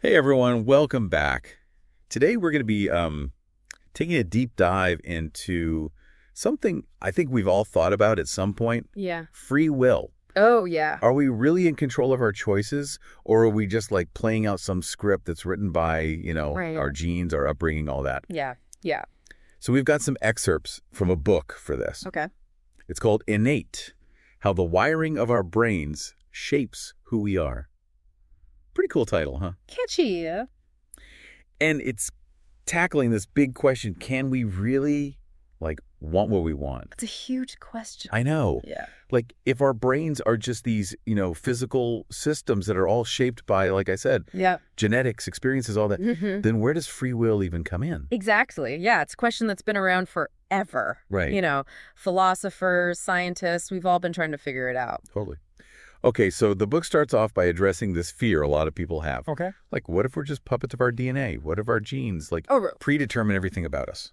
Hey everyone, welcome back. Today we're going to be taking a deep dive into something I think we've all thought about at some point. Yeah. Free will. Oh, yeah. Are we really in control of our choices, or are we just like playing out some script that's written by, Right. our genes, our upbringing, all that? Yeah. Yeah. So we've got some excerpts from a book for this. Okay. It's called Innate: How the Wiring of Our Brains Shapes Who We Are. Pretty cool title, huh? Catchy. And it's tackling this big question, can we really, want what we want? It's a huge question. I know. Yeah. Like, if our brains are just these, physical systems that are all shaped by, like I said, Yeah. genetics, experiences, all that, then where does free will even come in? Exactly. Yeah. It's a question that's been around forever. Right. Philosophers, scientists, we've all been trying to figure it out. Totally. Okay, so the book starts off by addressing this fear a lot of people have. Okay. Like, what if we're just puppets of our DNA? What if our genes, predetermine everything about us?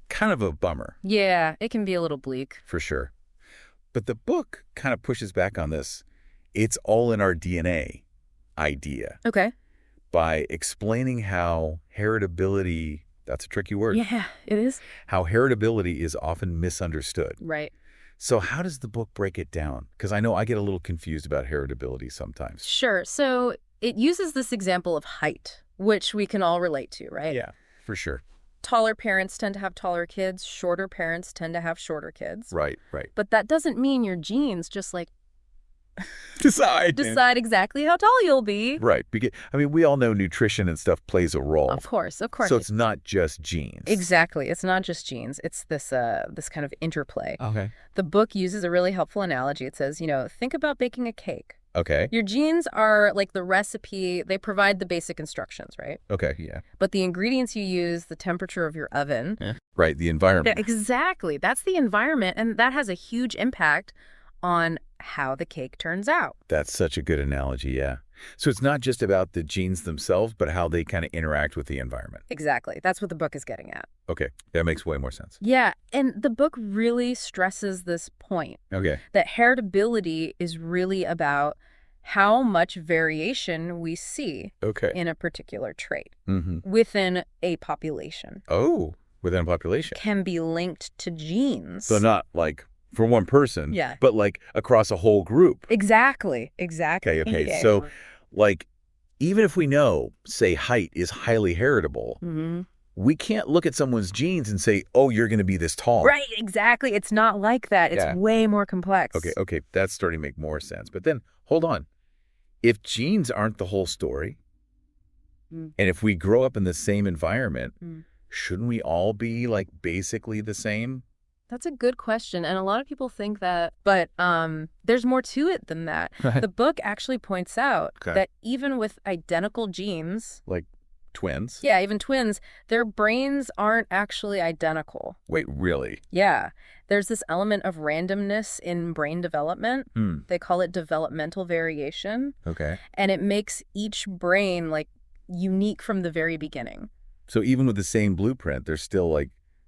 Kind of a bummer. Yeah. It can be a little bleak. For sure. But the book kind of pushes back on this "it's all in our DNA" idea Okay. by explaining how heritability, that's a tricky word, Yeah, it is. how heritability is often misunderstood. Right. So how does the book break it down? Because I know I get a little confused about heritability sometimes. Sure. So it uses this example of height, which we can all relate to, right? Yeah, for sure. Taller parents tend to have taller kids. Shorter parents tend to have shorter kids. Right, right. But that doesn't mean your genes just Decide exactly how tall you'll be. Right. Because, we all know nutrition and stuff plays a role. Of course. So it's not just genes. Exactly. It's not just genes. It's this kind of interplay. Okay. The book uses a really helpful analogy. It says, think about baking a cake. Okay. Your genes are like the recipe. They provide the basic instructions, right? Okay, yeah. But the ingredients you use, the temperature of your oven. Yeah. Right, the environment. Yeah, exactly. That's the environment, and that has a huge impact on how the cake turns out. That's such a good analogy, yeah. So it's not just about the genes themselves, but how they kind of interact with the environment. Exactly. That's what the book is getting at. Okay, that makes way more sense. Yeah, and the book really stresses this point. Okay. That heritability is really about how much variation we see in a particular trait within a population. Oh, within a population. Can be linked to genes. So not like for one person, but like across a whole group. Exactly. Okay. Yeah. So even if we know, say, height is highly heritable, we can't look at someone's genes and say, oh, you're going to be this tall. Right, exactly. It's not like that. It's way more complex. Okay. That's starting to make more sense. But then, hold on. If genes aren't the whole story, and if we grow up in the same environment, shouldn't we all be basically the same? That's a good question, and a lot of people think that, but there's more to it than that. The book actually points out that even with identical genes, like twins? Yeah, even twins, their brains aren't actually identical. Wait, really? Yeah. There's this element of randomness in brain development. They call it developmental variation. Okay. And it makes each brain unique from the very beginning. So even with the same blueprint, there's still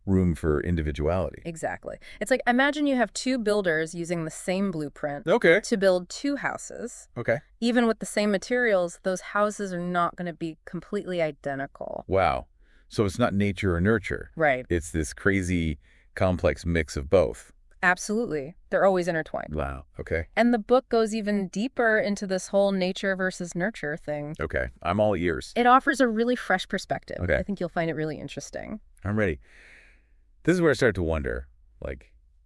room for individuality. Exactly. It's like, imagine you have two builders using the same blueprint to build two houses. Okay. Even with the same materials, those houses are not going to be completely identical. Wow. So it's not nature or nurture. Right. It's this crazy, complex mix of both. Absolutely. They're always intertwined. Wow. Okay. And the book goes even deeper into this whole nature versus nurture thing. Okay. I'm all ears. It offers a really fresh perspective. Okay. I think you'll find it really interesting. I'm ready. This is where I start to wonder,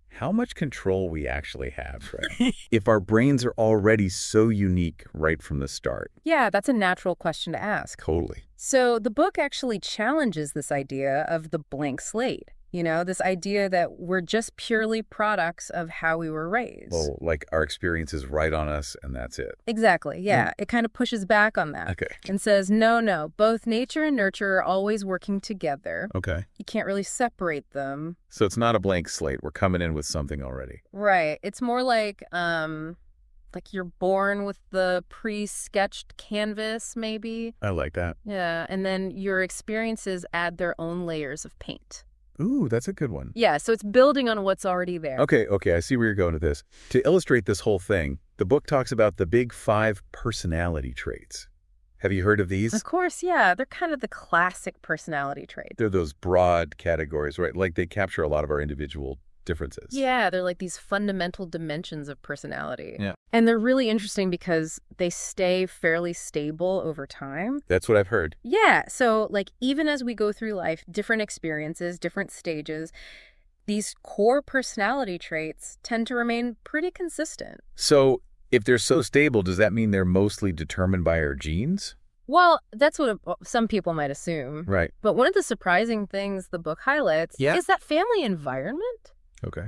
how much control we actually have, right? If our brains are already so unique right from the start. Yeah, that's a natural question to ask. Totally. So the book actually challenges this idea of the blank slate. This idea that we're just purely products of how we were raised. Well, our experience is right on us and that's it. Exactly, yeah. It kind of pushes back on that. Okay. And says, no, both nature and nurture are always working together. Okay. You can't really separate them. So it's not a blank slate. We're coming in with something already. Right. It's more like you're born with the pre-sketched canvas, maybe. I like that. Yeah, and then your experiences add their own layers of paint. Ooh, that's a good one. Yeah, so it's building on what's already there. Okay, I see where you're going with this. To illustrate this whole thing, the book talks about the big 5 personality traits. Have you heard of these? Of course, yeah. They're kind of the classic personality traits. They're those broad categories, right? Like they capture a lot of our individual differences. Yeah, they're like these fundamental dimensions of personality. Yeah. And they're really interesting because they stay fairly stable over time. That's what I've heard. Yeah, so like even as we go through life, different experiences, different stages, these core personality traits tend to remain pretty consistent. So if they're so stable, does that mean they're mostly determined by our genes? Well, that's what some people might assume. Right. But one of the surprising things the book highlights is that family environment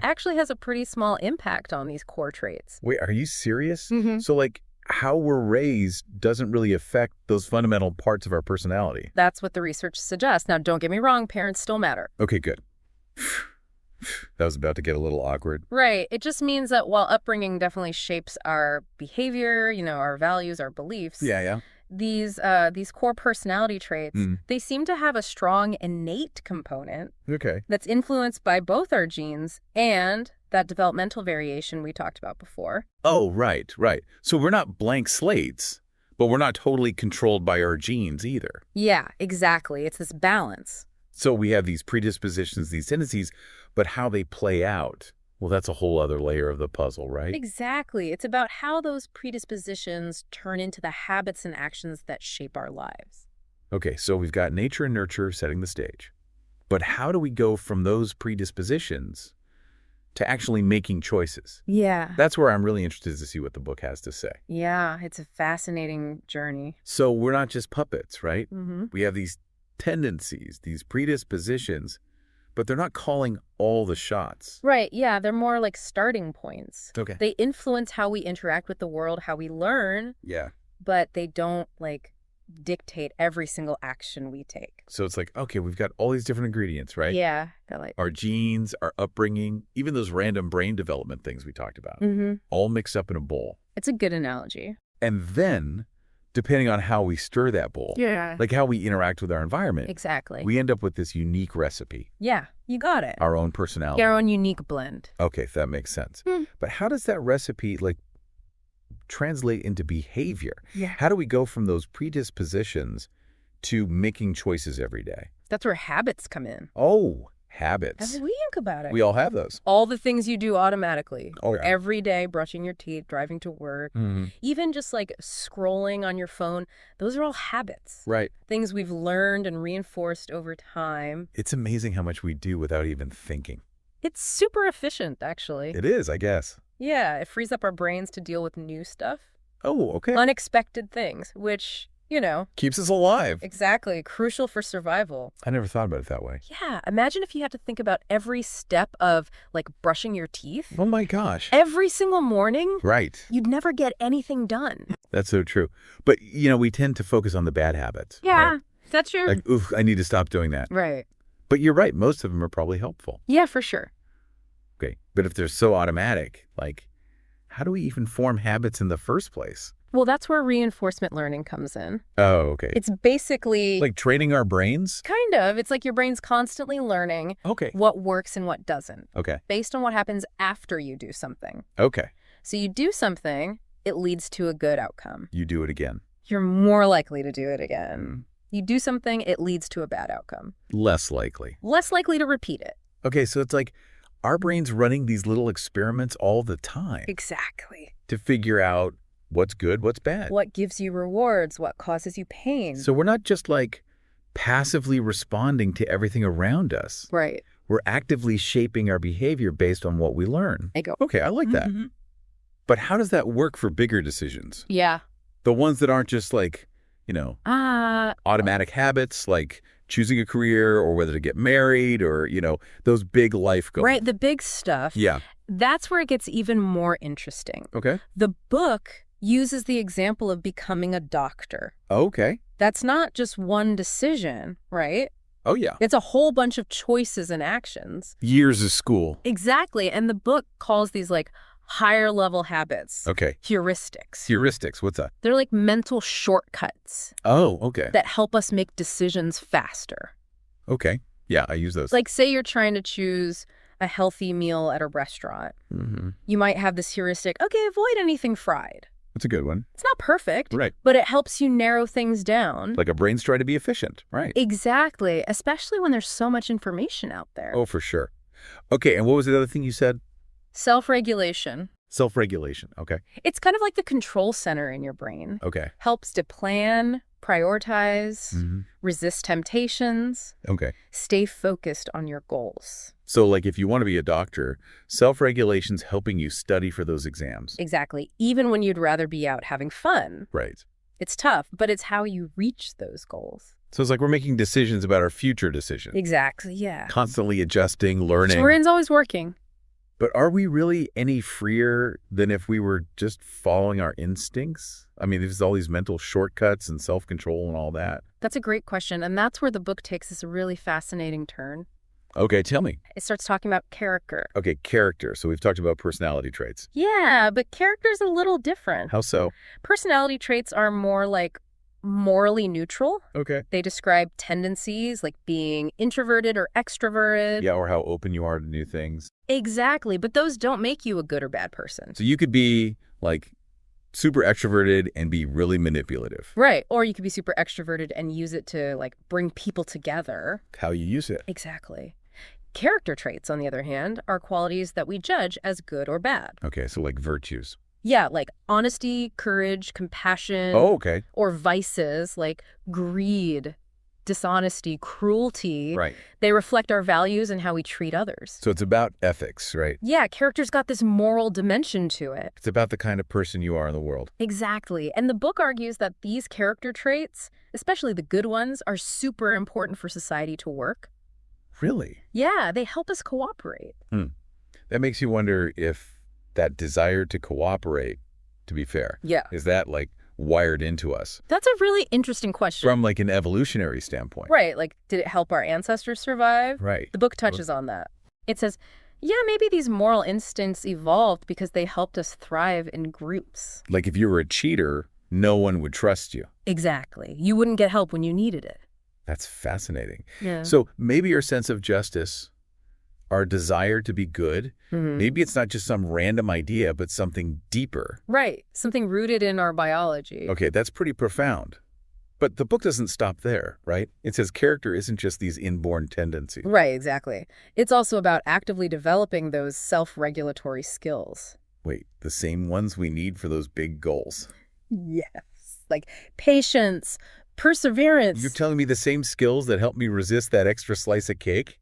actually has a pretty small impact on these core traits. Wait, are you serious? Mm-hmm. So like how we're raised doesn't really affect those fundamental parts of our personality. That's what the research suggests. Now, don't get me wrong, parents still matter. Okay, good. That was about to get a little awkward. Right. It just means that while upbringing definitely shapes our behavior, our values, our beliefs. Yeah. These core personality traits, they seem to have a strong innate component that's influenced by both our genes and that developmental variation we talked about before. Oh, right. So we're not blank slates, but we're not totally controlled by our genes either. Yeah, exactly. It's this balance. So we have these predispositions, these tendencies, but how they play out, well, that's a whole other layer of the puzzle, right? Exactly. It's about how those predispositions turn into the habits and actions that shape our lives. Okay, so we've got nature and nurture setting the stage. But how do we go from those predispositions to actually making choices? Yeah. That's where I'm really interested to see what the book has to say. Yeah, it's a fascinating journey. So we're not just puppets, right? Mm-hmm. We have these tendencies, these predispositions, but they're not calling all the shots. Right, yeah, they're more like starting points. Okay. They influence how we interact with the world, how we learn. Yeah. But they don't, dictate every single action we take. So it's like, okay, we've got all these different ingredients, right? Yeah. Our genes, our upbringing, even those random brain development things we talked about, all mixed up in a bowl. It's a good analogy. And then, depending on how we stir that bowl, like how we interact with our environment, exactly, we end up with this unique recipe. Yeah, you got it. Our own personality. Our own unique blend. Okay, that makes sense. But how does that recipe, translate into behavior? Yeah. How do we go from those predispositions to making choices every day? That's where habits come in. Oh, habits. Have we think about it? We all have those. All the things you do automatically. Oh, yeah. Every day, brushing your teeth, driving to work, even just scrolling on your phone. Those are all habits. Right. Things we've learned and reinforced over time. It's amazing how much we do without even thinking. It's super efficient, actually. It is, I guess. Yeah, it frees up our brains to deal with new stuff. Oh, okay. Unexpected things, which, keeps us alive. Exactly. Crucial for survival. I never thought about it that way. Yeah. Imagine if you had to think about every step of, brushing your teeth. Oh, my gosh. Every single morning. Right. You'd never get anything done. That's so true. But, we tend to focus on the bad habits. Yeah, right? That's true. Like, oof, I need to stop doing that. Right. But you're right. Most of them are probably helpful. Yeah, for sure. Okay. But if they're so automatic, how do we even form habits in the first place? Well, that's where reinforcement learning comes in. Oh, okay. It's basically... like training our brains? Kind of. It's like your brain's constantly learning what works and what doesn't. Okay. Based on what happens after you do something. Okay. So you do something, it leads to a good outcome. You do it again. You're more likely to do it again. You do something, it leads to a bad outcome. Less likely. Less likely to repeat it. Okay, so it's like our brain's running these little experiments all the time. Exactly. To figure out what's good, what's bad. What gives you rewards, what causes you pain. So we're not just passively responding to everything around us. Right. We're actively shaping our behavior based on what we learn. Okay, I like that. But how does that work for bigger decisions? Yeah. The ones that aren't just automatic habits, like choosing a career or whether to get married or, those big life goals. Right, the big stuff. Yeah. That's where it gets even more interesting. Okay. The book uses the example of becoming a doctor. Okay. That's not just one decision, right? Oh, yeah. It's a whole bunch of choices and actions. Years of school. Exactly. And the book calls these higher level habits. Okay. Heuristics. Heuristics. What's that? They're like mental shortcuts. Oh, okay. That help us make decisions faster. Okay. Yeah, I use those. Like say you're trying to choose a healthy meal at a restaurant. You might have this heuristic, okay, avoid anything fried. That's a good one. It's not perfect, right? But it helps you narrow things down. Like a brain's trying to be efficient, right? Exactly, especially when there's so much information out there. Oh, for sure. Okay, and what was the other thing you said? Self-regulation. Self-regulation, okay. It's kind of like the control center in your brain. Okay. Helps to plan, prioritize, resist temptations. Okay. Stay focused on your goals. So, like, if you want to be a doctor, self-regulation's helping you study for those exams. Exactly. Even when you'd rather be out having fun. Right. It's tough, but it's how you reach those goals. So it's like we're making decisions about our future decisions. Exactly, yeah. Constantly adjusting, learning. So brain's always working. But are we really any freer than if we were just following our instincts? I mean, there's all these mental shortcuts and self-control and all that. That's a great question, and that's where the book takes this really fascinating turn. Okay, tell me. It starts talking about character. Okay, character. So we've talked about personality traits. Yeah, but character's a little different. How so? Personality traits are more like morally neutral. Okay. They describe tendencies like being introverted or extroverted. Yeah, or how open you are to new things. Exactly, but those don't make you a good or bad person. So you could be like super extroverted and be really manipulative. Right, or you could be super extroverted and use it to like bring people together. How you use it. Exactly. Character traits, on the other hand, are qualities that we judge as good or bad. Okay, so like virtues. Yeah, like honesty, courage, compassion. Oh, okay. Or vices like greed, dishonesty, cruelty. Right. They reflect our values and how we treat others. So it's about ethics, right? Yeah, character's got this moral dimension to it. It's about the kind of person you are in the world. Exactly. And the book argues that these character traits, especially the good ones, are super important for society to work. Really? Yeah, they help us cooperate. That makes you wonder if that desire to cooperate, to be fair, is that like wired into us? That's a really interesting question. From like an evolutionary standpoint. Right, like did it help our ancestors survive? Right. The book touches on that. It says, yeah, maybe these moral instincts evolved because they helped us thrive in groups. Like if you were a cheater, no one would trust you. Exactly. You wouldn't get help when you needed it. That's fascinating. Yeah. So maybe your sense of justice, our desire to be good, maybe it's not just some random idea, but something deeper. Right. Something rooted in our biology. Okay, that's pretty profound. But the book doesn't stop there, right? It says character isn't just these inborn tendencies. Right, exactly. It's also about actively developing those self-regulatory skills. Wait, the same ones we need for those big goals? Yes. Like patience, perseverance. You're telling me the same skills that help me resist that extra slice of cake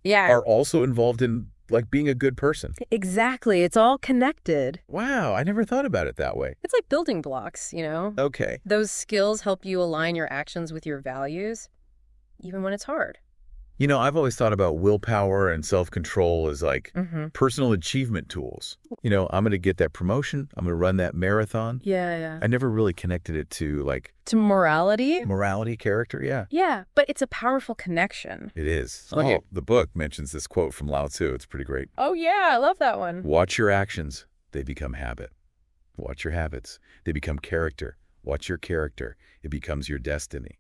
are also involved in, like, being a good person? Exactly. It's all connected. Wow, I never thought about it that way. It's like building blocks, you know? Okay. Those skills help you align your actions with your values, even when it's hard. You know, I've always thought about willpower and self-control as like personal achievement tools. You know, I'm going to get that promotion. I'm going to run that marathon. Yeah. I never really connected it to like... To morality? Morality, character, yeah. Yeah, but it's a powerful connection. It is. Oh, the book mentions this quote from Lao Tzu. It's pretty great. Oh, yeah, I love that one. Watch your actions. They become habit. Watch your habits. They become character. Watch your character. It becomes your destiny.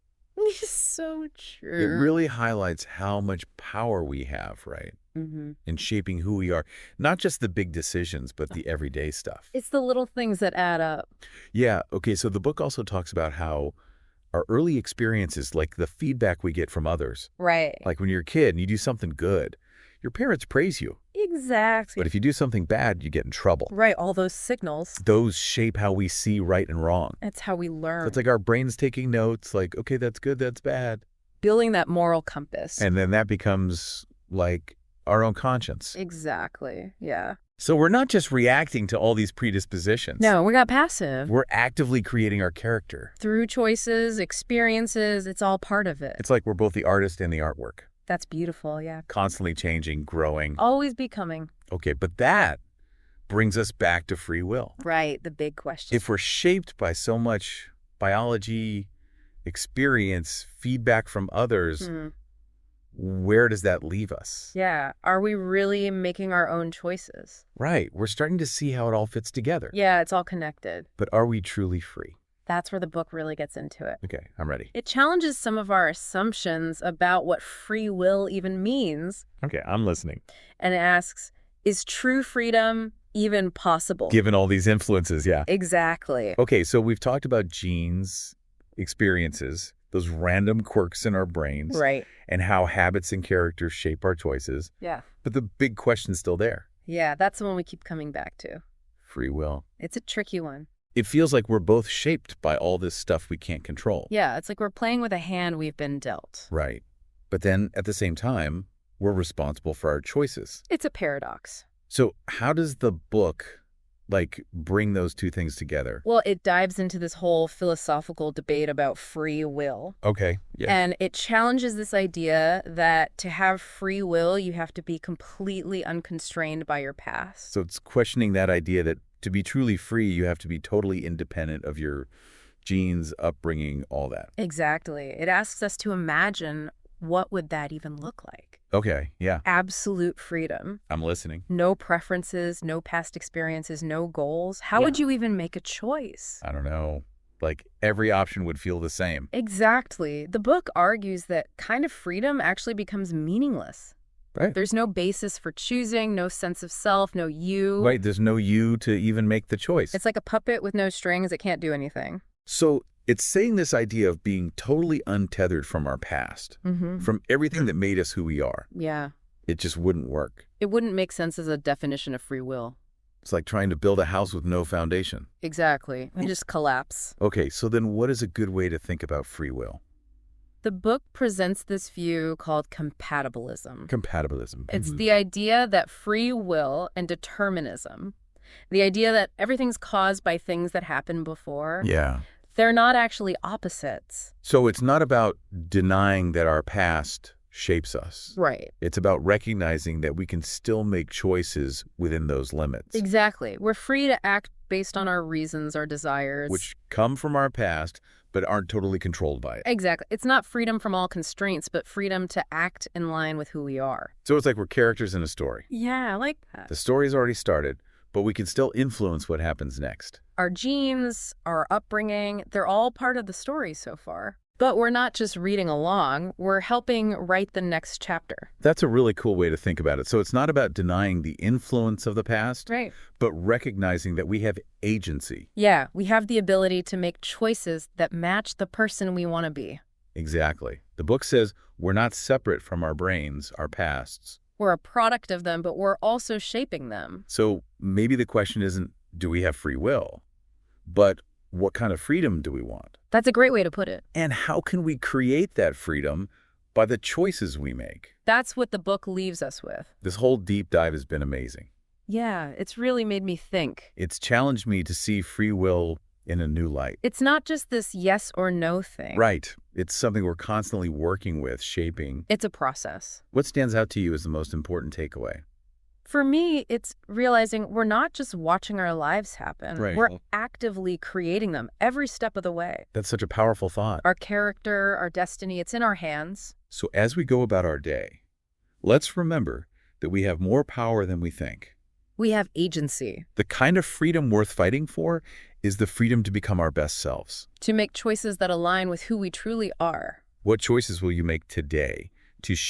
So true. It really highlights how much power we have, right? In shaping who we are. Not just the big decisions, but the everyday stuff. It's the little things that add up. Yeah. Okay. So the book also talks about how our early experiences, like the feedback we get from others. Right. Like when you're a kid and you do something good, your parents praise you. Exactly. But if you do something bad, you get in trouble. Right. All those signals. Those shape how we see right and wrong. That's how we learn. So it's like our brain's taking notes, like, okay, that's good, that's bad. Building that moral compass. And then that becomes like our own conscience. Exactly. Yeah. So we're not just reacting to all these predispositions. No, we're not passive. We're actively creating our character. Through choices, experiences, it's all part of it. It's like we're both the artist and the artwork. That's beautiful, yeah. Constantly changing, growing. Always becoming. Okay, but that brings us back to free will. Right, the big question. If we're shaped by so much biology, experience, feedback from others, where does that leave us? Yeah, are we really making our own choices? Right, we're starting to see how it all fits together. Yeah, it's all connected. But are we truly free? That's where the book really gets into it. Okay, I'm ready. It challenges some of our assumptions about what free will even means. Okay, I'm listening. And it asks, is true freedom even possible. Given all these influences, yeah. Exactly. Okay, so we've talked about genes, experiences, those random quirks in our brains. Right. And how habits and characters shape our choices. Yeah. But the big question's still there. Yeah, that's the one we keep coming back to. Free will. It's a tricky one. It feels like we're both shaped by all this stuff we can't control. Yeah, it's like we're playing with a hand we've been dealt. Right. But then, at the same time, we're responsible for our choices. It's a paradox. So how does the book, bring those two things together? Well, it dives into this whole philosophical debate about free will. Okay, yeah. And it challenges this idea that to have free will, you have to be completely unconstrained by your past. So it's questioning that idea that to be truly free, you have to be totally independent of your genes, upbringing, all that. Exactly. It asks us to imagine what would that even look like. Okay, yeah. Absolute freedom. I'm listening. No preferences, no past experiences, no goals. How would you even make a choice? I don't know. Every option would feel the same. Exactly. The book argues that kind of freedom actually becomes meaningless. Right. There's no basis for choosing, no sense of self, no you. Right, there's no you to even make the choice. It's like a puppet with no strings that can't do anything. So it's saying this idea of being totally untethered from our past, from everything that made us who we are. Yeah. It just wouldn't work. It wouldn't make sense as a definition of free will. It's like trying to build a house with no foundation. Exactly. You just collapse. Okay, so then what is a good way to think about free will? The book presents this view called compatibilism. Compatibilism. It's the idea that free will and determinism, the idea that everything's caused by things that happened before, they're not actually opposites. So it's not about denying that our past shapes us. Right. It's about recognizing that we can still make choices within those limits. Exactly. We're free to act based on our reasons, our desires. Which come from our past, but aren't totally controlled by it. Exactly. It's not freedom from all constraints, but freedom to act in line with who we are. So it's like we're characters in a story. Yeah, I like that. The story's already started, but we can still influence what happens next. Our genes, our upbringing, they're all part of the story so far. But we're not just reading along, we're helping write the next chapter. That's a really cool way to think about it. So it's not about denying the influence of the past, right, but recognizing that we have agency. Yeah, we have the ability to make choices that match the person we want to be. Exactly. The book says we're not separate from our brains, our pasts. We're a product of them, but we're also shaping them. So maybe the question isn't, do we have free will? But what kind of freedom do we want? That's a great way to put it. And how can we create that freedom by the choices we make? That's what the book leaves us with. This whole deep dive has been amazing. Yeah, it's really made me think. It's challenged me to see free will in a new light. It's not just this yes or no thing. Right. It's something we're constantly working with, shaping. It's a process. What stands out to you as the most important takeaway? For me, it's realizing we're not just watching our lives happen. Right. We're actively creating them every step of the way. That's such a powerful thought. Our character, our destiny, it's in our hands. So as we go about our day, let's remember that we have more power than we think. We have agency. The kind of freedom worth fighting for is the freedom to become our best selves. To make choices that align with who we truly are. What choices will you make today to